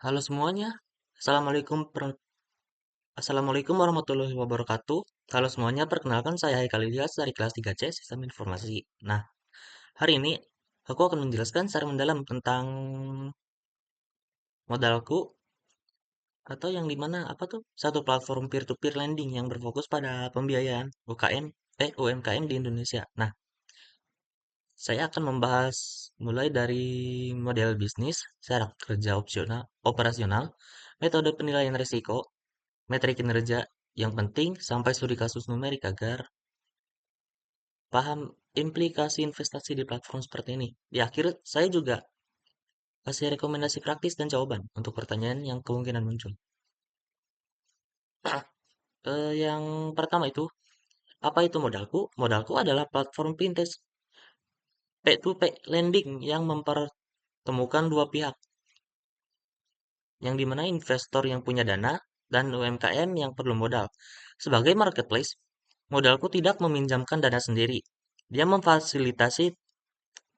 Halo semuanya, Assalamualaikum warahmatullahi wabarakatuh. Halo semuanya, perkenalkan saya Haikal Ilyas dari kelas 3C Sistem Informasi. Nah, hari ini aku akan menjelaskan secara mendalam tentang modalku atau yang dimana apa tuh satu platform peer-to-peer lending yang berfokus pada pembiayaan UMKM di Indonesia. Nah, saya akan membahas mulai dari model bisnis, cara kerja operasional, metode penilaian risiko, metrik kinerja yang penting sampai studi kasus numerik agar paham implikasi investasi di platform seperti ini. Di akhir, saya juga kasih rekomendasi praktis dan jawaban untuk pertanyaan yang kemungkinan muncul. Yang pertama itu, apa itu modalku? Modalku adalah platform fintech P2P lending yang mempertemukan dua pihak, yang dimana investor yang punya dana dan UMKM yang perlu modal. Sebagai marketplace, modalku tidak meminjamkan dana sendiri. Dia memfasilitasi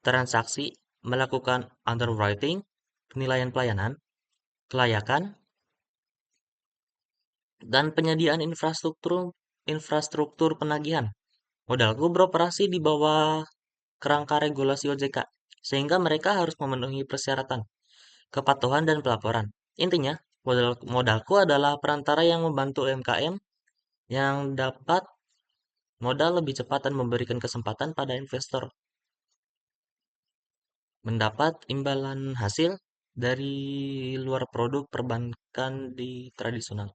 transaksi, melakukan underwriting, penilaian pelayanan, kelayakan, dan penyediaan infrastruktur penagihan. Modalku beroperasi di bawah kerangka regulasi OJK, sehingga mereka harus memenuhi persyaratan kepatuhan dan pelaporan. Intinya, modalku adalah perantara yang membantu UMKM yang dapat modal lebih cepat dan memberikan kesempatan pada investor mendapat imbalan hasil dari luar produk perbankan di tradisional.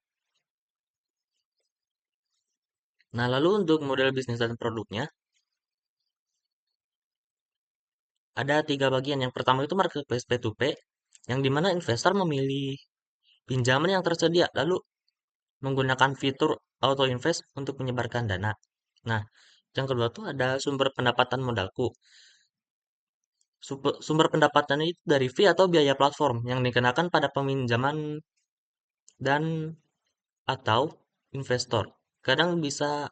Nah, lalu untuk model bisnis dan produknya, ada tiga bagian. Yang pertama itu marketplace P2P, yang dimana investor memilih pinjaman yang tersedia, lalu menggunakan fitur auto invest untuk menyebarkan dana. Nah, yang kedua tuh ada sumber pendapatan modalku. Sumber pendapatan itu dari fee atau biaya platform yang dikenakan pada peminjaman dan atau investor. Kadang bisa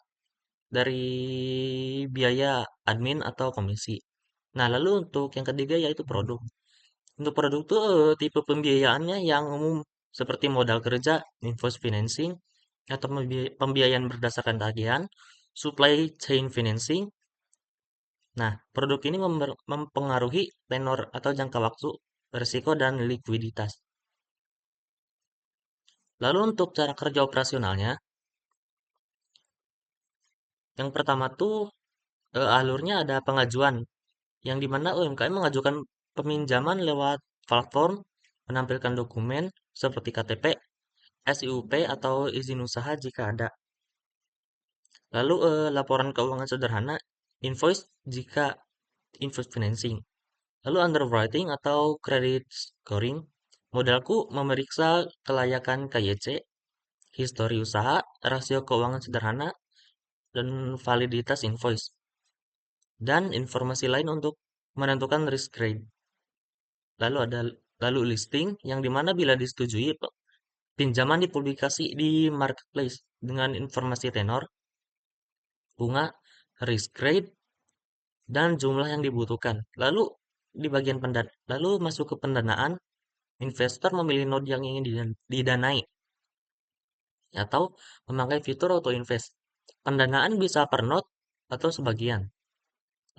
dari biaya admin atau komisi. Nah, lalu untuk yang ketiga yaitu produk. Untuk produk tuh tipe pembiayaannya yang umum seperti modal kerja, invoice financing, atau pembiayaan berdasarkan tagihan, supply chain financing. Nah, produk ini mempengaruhi tenor atau jangka waktu, risiko, dan likuiditas. Lalu untuk cara kerja operasionalnya, yang pertama tuh alurnya ada pengajuan yang dimana UMKM mengajukan peminjaman lewat platform, menampilkan dokumen seperti KTP, SIUP, atau izin usaha jika ada. Lalu laporan keuangan sederhana, invoice jika invoice financing. Lalu underwriting atau credit scoring, modalku memeriksa kelayakan KYC, histori usaha, rasio keuangan sederhana, dan validitas invoice. Dan informasi lain untuk menentukan risk grade. Lalu listing yang dimana bila disetujui pinjaman dipublikasi di marketplace dengan informasi tenor, bunga, risk grade, dan jumlah yang dibutuhkan. Lalu masuk ke pendanaan, investor memilih node yang ingin didanai atau memakai fitur auto invest. Pendanaan bisa per node atau sebagian.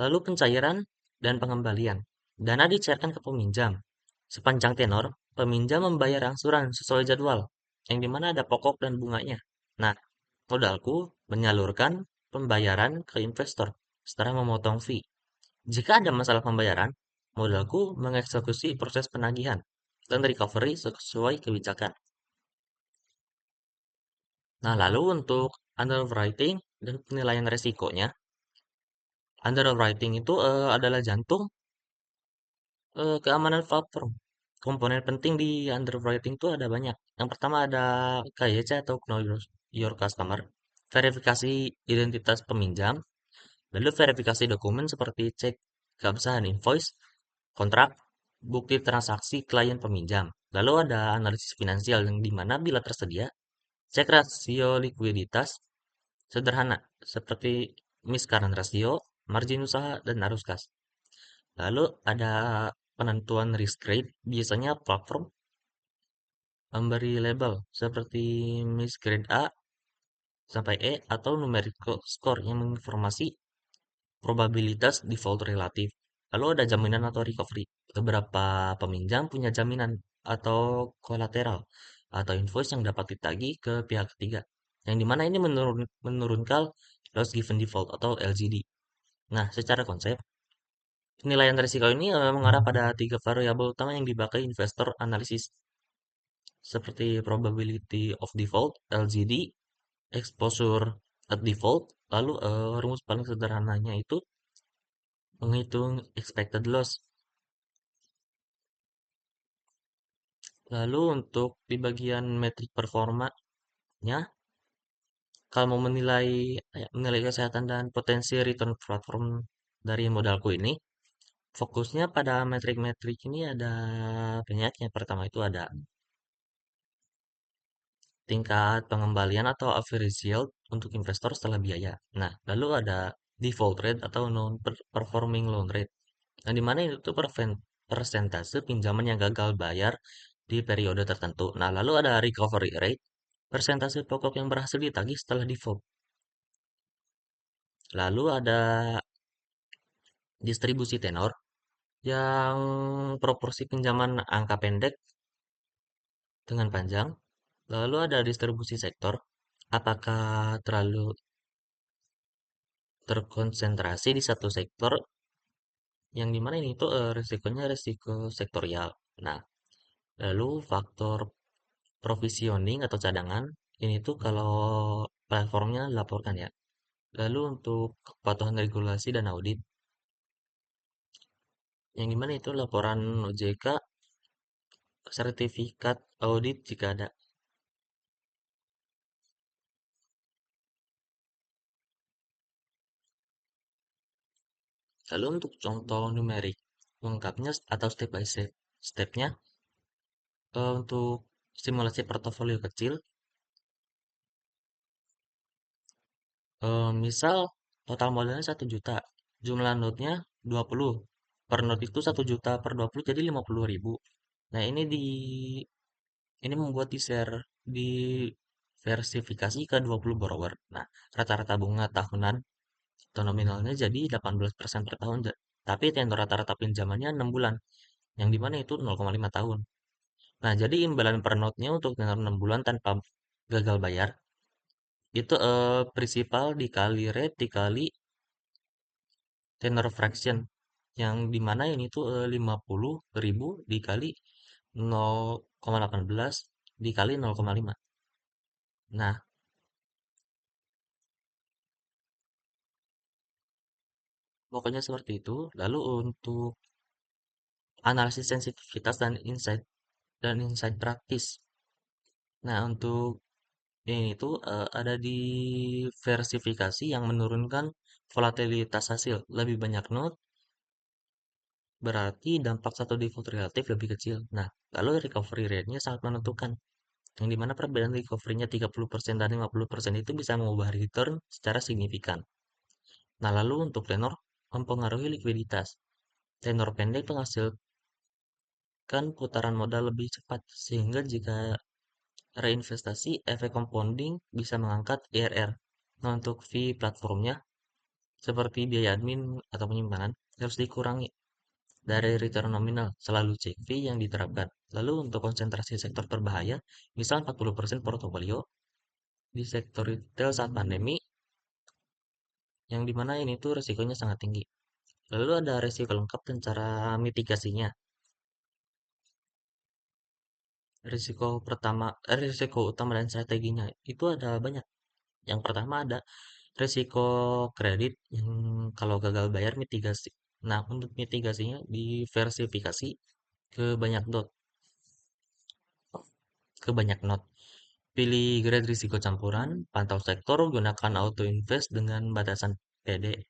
Lalu pencairan dan pengembalian. Dana dicairkan ke peminjam. Sepanjang tenor, peminjam membayar angsuran sesuai jadwal, yang dimana ada pokok dan bunganya. Nah, modalku menyalurkan pembayaran ke investor setelah memotong fee. Jika ada masalah pembayaran, modalku mengeksekusi proses penagihan dan recovery sesuai kebijakan. Nah, lalu untuk underwriting dan penilaian resikonya, underwriting itu adalah jantung keamanan platform. Komponen penting di underwriting itu ada banyak. Yang pertama ada KYC atau Know Your Customer, verifikasi identitas peminjam, lalu verifikasi dokumen seperti cek keabsahan invoice, kontrak, bukti transaksi klien peminjam. Lalu ada analisis finansial yang dimana bila tersedia, cek rasio likuiditas sederhana seperti miss-current ratio, margin usaha, dan arus kas. Lalu ada penentuan risk grade, biasanya platform memberi label seperti miss grade A sampai E atau numerical score yang menginformasi probabilitas default relatif. Lalu ada jaminan atau recovery. Beberapa peminjam punya jaminan atau kolateral atau invoice yang dapat ditagih ke pihak ketiga. Yang dimana ini menurunkan loss given default atau LGD. Nah, secara konsep, penilaian risiko ini mengarah pada tiga variabel utama yang dipakai investor analisis, seperti probability of default, LGD, exposure at default, lalu rumus paling sederhananya itu menghitung expected loss. Lalu untuk di bagian metrik performanya, kalau mau menilai kesehatan dan potensi return platform dari modalku ini, fokusnya pada metrik-metrik ini ada banyak. Yang pertama itu ada tingkat pengembalian atau average yield untuk investor setelah biaya. Nah, lalu ada default rate atau non-performing loan rate. Nah, di mana itu persentase pinjaman yang gagal bayar di periode tertentu. Nah, lalu ada recovery rate, persentase pokok yang berhasil ditagih setelah default. Lalu ada distribusi tenor, yang proporsi pinjaman angka pendek dengan panjang. Lalu ada distribusi sektor, apakah terlalu terkonsentrasi di satu sektor, yang dimana ini tuh risikonya risiko sektorial. Nah, lalu faktor provisioning atau cadangan, ini tuh kalau platformnya laporkan ya. Lalu untuk kepatuhan regulasi dan audit, yang dimana itu laporan OJK, sertifikat audit jika ada. Lalu untuk contoh numerik lengkapnya atau step by stepnya, untuk simulasi portofolio kecil, misal total modalnya 1 juta, jumlah notnya 20. Per note itu 1 juta per 20 jadi 50.000. Nah, ini membuat diversifikasi ke 20 borrower. Nah, rata-rata bunga tahunan atau nominalnya jadi 18% per tahun. Tapi tenor rata-rata pinjamannya 6 bulan, yang dimana itu 0,5 tahun. Nah, jadi imbalan per note-nya untuk tenor 6 bulan tanpa gagal bayar, itu prinsipal dikali rate dikali tenor fraction. Yang dimana ini tuh 50.000 dikali 0,18 dikali 0,5. Nah, pokoknya seperti itu. Lalu untuk analisis sensitivitas dan insight praktis. Nah, untuk ini tuh ada diversifikasi yang menurunkan volatilitas hasil. Lebih banyak note berarti dampak satu default relatif lebih kecil. Nah, lalu recovery rate-nya sangat menentukan. Yang dimana perbedaan recovery-nya 30% dan 50% itu bisa mengubah return secara signifikan. Nah, lalu untuk tenor mempengaruhi likuiditas. Tenor pendek menghasilkan putaran modal lebih cepat, sehingga jika reinvestasi, efek compounding bisa mengangkat IRR. Nah, untuk fee platformnya, seperti biaya admin atau penyimpanan, harus dikurangi dari return nominal. Selalu cek fee yang diterapkan. Lalu untuk konsentrasi sektor berbahaya, misal 40% portofolio di sektor retail saat pandemi, yang dimana ini tuh resikonya sangat tinggi. Lalu ada resiko lengkap dan cara mitigasinya. Risiko utama dan strateginya itu ada banyak. Yang pertama ada risiko kredit yang kalau gagal bayar mitigasi. Nah, untuk mitigasinya diversifikasi ke banyak dot, ke banyak not. Pilih grade risiko campuran, pantau sektor, gunakan auto invest dengan batasan PD.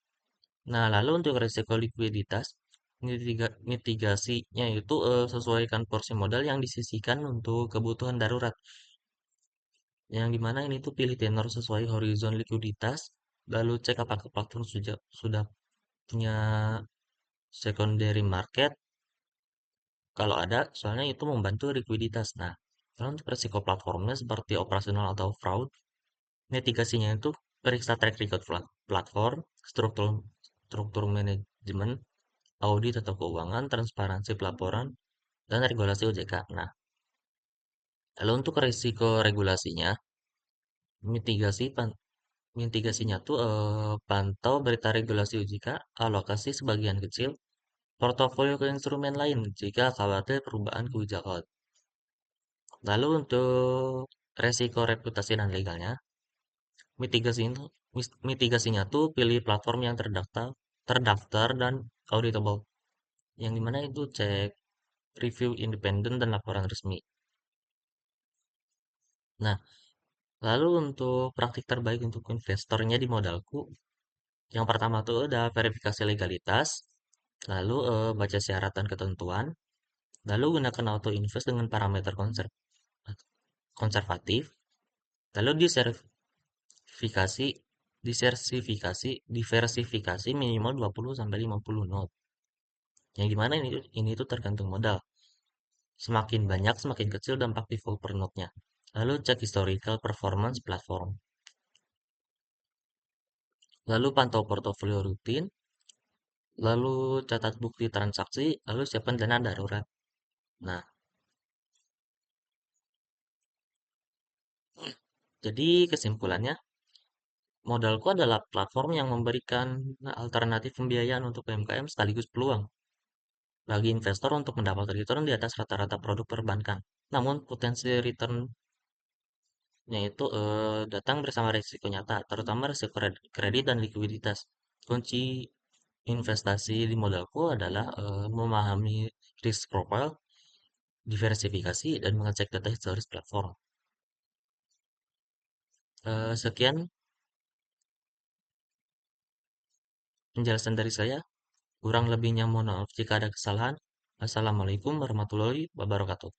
Nah, lalu untuk risiko likuiditas, mitigasinya itu sesuaikan porsi modal yang disisihkan untuk kebutuhan darurat. Yang dimana ini tuh pilih tenor sesuai horizon likuiditas, lalu cek apakah platform sudah punya secondary market. Kalau ada, soalnya itu membantu likuiditas. Nah, Kalau untuk resiko platformnya seperti operasional atau fraud, mitigasinya itu periksa track record platform, struktur struktur manajemen, audit atau keuangan, transparansi pelaporan, dan regulasi OJK. Nah, kalau untuk risiko regulasinya, mitigasi mitigasinya tuh pantau berita regulasi OJK, alokasi sebagian kecil portofolio ke instrumen lain jika khawatir perubahan kebijakan. Lalu untuk resiko reputasi dan legalnya, mitigasi itu mitigasinya tuh pilih platform yang terdaftar dan auditable. Yang dimana itu cek review independen dan laporan resmi. Nah, lalu untuk praktik terbaik untuk investornya di modalku, yang pertama tuh ada verifikasi legalitas, lalu baca syarat dan ketentuan, lalu gunakan auto invest dengan parameter konservatif, lalu diversifikasi, diversifikasi minimal 20 sampai 50 not. Yang dimana ini tuh tergantung modal. Semakin banyak, semakin kecil dampak default per node-nya. Lalu cek historical performance platform. Lalu pantau portofolio rutin, lalu catat bukti transaksi, lalu siapkan dana darurat. Nah, jadi kesimpulannya, modalku adalah platform yang memberikan alternatif pembiayaan untuk UMKM sekaligus peluang bagi investor untuk mendapat return di atas rata-rata produk perbankan. Namun, potensi returnnya itu datang bersama risiko nyata, terutama risiko kredit dan likuiditas. Kunci investasi di modalku adalah memahami risk profile, diversifikasi, dan mengecek data historis platform. Sekian penjelasan dari saya. Kurang lebihnya mohon maaf jika ada kesalahan. Assalamualaikum warahmatullahi wabarakatuh.